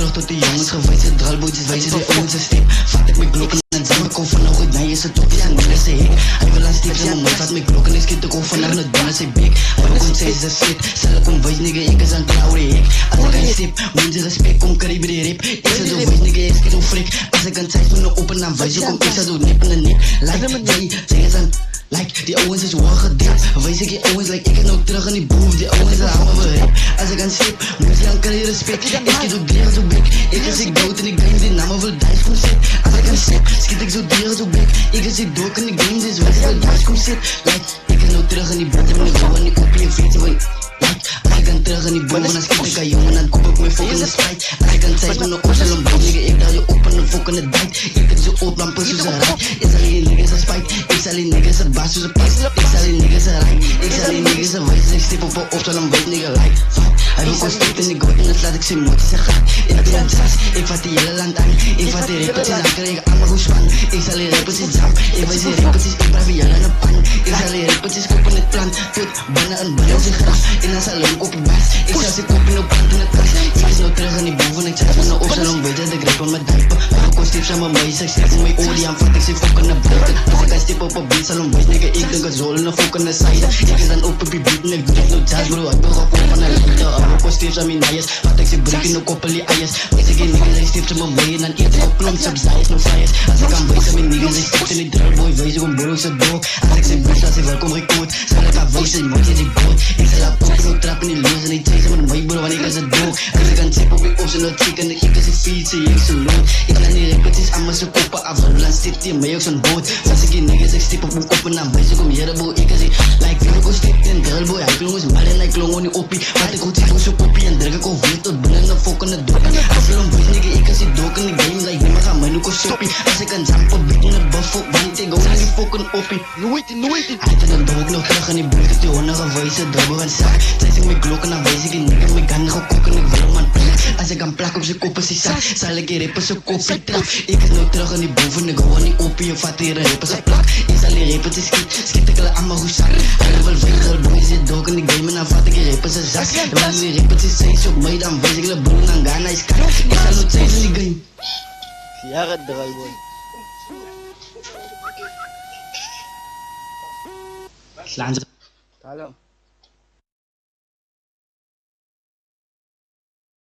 terug tot die jongens gewijze dralbootjes, wijze die ouwens een stip. Vat ik mijn klokken en zet me kom van nou goed, nee is het toch is aan niggas een hik. Hij wil aan stief zijn mond, vat mijn klokken en schiet ik ook vanaf naar dan is hij big. Maar ik kom steeds een shit, zal ik om wijs nigga, ik is aan klauwen hik. Als ik aan stip, moet je respect, kom curry bij de rip. Ik zet zo wijs nigga, ik schiet zo frik. Als ik aan tijd van open aan wijs, kom ik zet zo nip in de nip. Like, zij is aan... Like, die owens is wel gedipt. Wees ik die owens, like, ik is nou terug in die boef. Die owens is allemaal berip. Als ik aan slip, moet je aan kan je respect. Ik schiet zo dieren zo big. Ik is ik dood en ik game die namen wil dice kom zit. Als ik aan slip, schiet ik zo dieren zo big. Ik is ik dood en ik game dus wees wil dice kom zit. Like, ik is nou terug in die boef. En ik wil niet op je fiets. Like, als ik aan terug in die boef. En dan schiet ik aan jongen, dan koop ik mijn fucking spijt. Als ik aan tijd met een opzal boef. Nigga, ik draai je op en een fucking dijk. Ik is zo op, dan pas je zo rijk. Is er geen niggas een spijt. Ik zal die niggas een baas, een pas. Ik zal die niggas een rijk. Ik zal die niggas een wijs. Ik stip op een opstel en weet nigga like. Hij wil gewoon stipt in de goot en dan slaat ik zijn moties en gaat. Ik doe een sas, ik vat die hele land aan. Ik vat die rippetjes aan, krijg ik allemaal goed span. Ik zal die rippetjes jam. Ik wijs die rippetjes, ik blijf hier aan de pan. Ik zal die rippetjes kopen in het plant. Put bannen en bannen zijn graf. En dan zal ik op je bas. Ik zal ze kopen op plant in het gras. Ik is nou terug in die boven. Ik zet van de opstel en weet dat ik rip op mijn dijpen. Maar ik kon stips aan mijn meis. Ik zet in mijn olie aan, vat ik zijn fokken naar buiten. Als ik kan stip op een beat, zal hem wijs nigga. Ik denk het zo in een fokken naar zijde. Ik is dan op je beat en ik doe het no jazz bro. Ik wil op van een liefde. Ik kon stips aan mijn naaiers. Vat ik zijn broek in de koppel die eiers. Wees ik in niggas, ik stips aan mijn meien. Dan eet ik op klomps op zijs, no flyers. Als ik kan wijs aan mijn niggas, ik stips in die drillboy. Wees ik om bolos het doog. Als ik zijn broek, als ik welkom record. Zal ik aan wijs zijn, moet je die boot. Ik zal op kopen, no trap in die loos. En ik chase met mij bro, wanneer ik als het doog. Als ik kan tip op je op zijn not chicken. Ik is een fietsen, ik zo lood. Ik kan die repetities aan mijn koppen af. Dan zit hij mij ook zo'n boot. Als ik in niggas, ik stip op mijn kop en dan wijs ik om hier boy. Ik kan zien, like wie ik ook stip in drillboy. Hij klonk is mal en hij klonk niet oppie. Maar ik goed zie zo'n koppie en druk ik op weer tot binnen de fokken het doop. Als er een wijs nigga, ik kan zien dook in de game. Like niemand gaat mij nu ko stoppie. Als ik kan zampen, bieden het buffel. Want ik ook naar die fokken oppie. Nooit. Hij had een dook nog terug en die boek het die honderde wijze dribble en zak. Zij zing mijn klokken en wijs ik in nigga. Mijn kan gaan koken, ik wil man plak. Als ik kan plak op zijn kop is die zak. Zal ik die rippen zijn koppie trap. Ik is nou terug in die boven, ik gewoon niet oppie. Je vat hier een rippen zijn plak. Ik zal die rippen schiet ik aan mijn goezak. Hij wil veel boy zit dook in die game en dan vat ik die rippen zijn zak. En wanneer die rippen zijn op mij, dan wijs ik de broer en ga naar je kak. Ik zal nooit zijn in die game. Ja, het draaien. Slaan ze. Hallo.